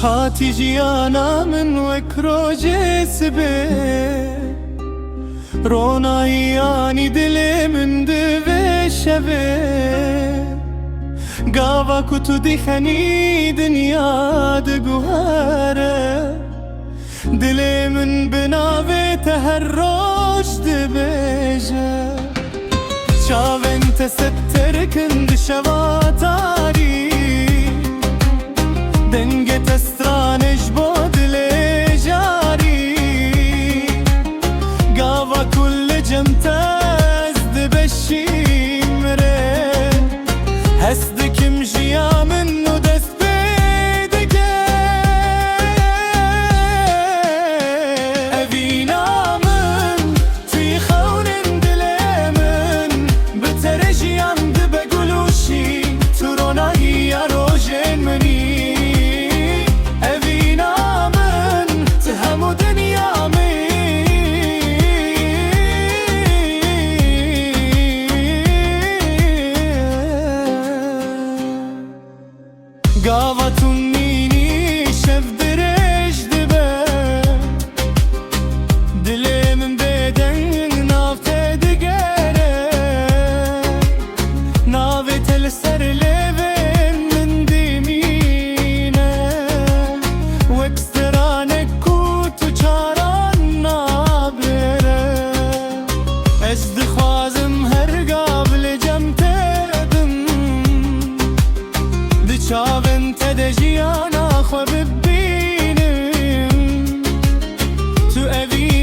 هاتی جیانا من وکرو جسبه رونایانی دل من دوه شبه گاوا کتو دیخنی دنیا دگوهره دل من بناوه هر روش دبیجه چاوین تستر کند شواتاری دنگ تسترانش بود لجاری گاوا کل جمتاز دبشیم ره هست کم جیا منو دست بیدگه اوینا من توی خونن دل من بتر جیان دبگلوشی تو رونایی روژن منی گاواتون نینی شف درش دبه دل من بدن نافته دگره ناوی تل سر لبن من دیمینه وکسترانه کو تو چاران نابره از دخوازم هر قابل جمته چاوین تدجیانا خو ببینم تو اوی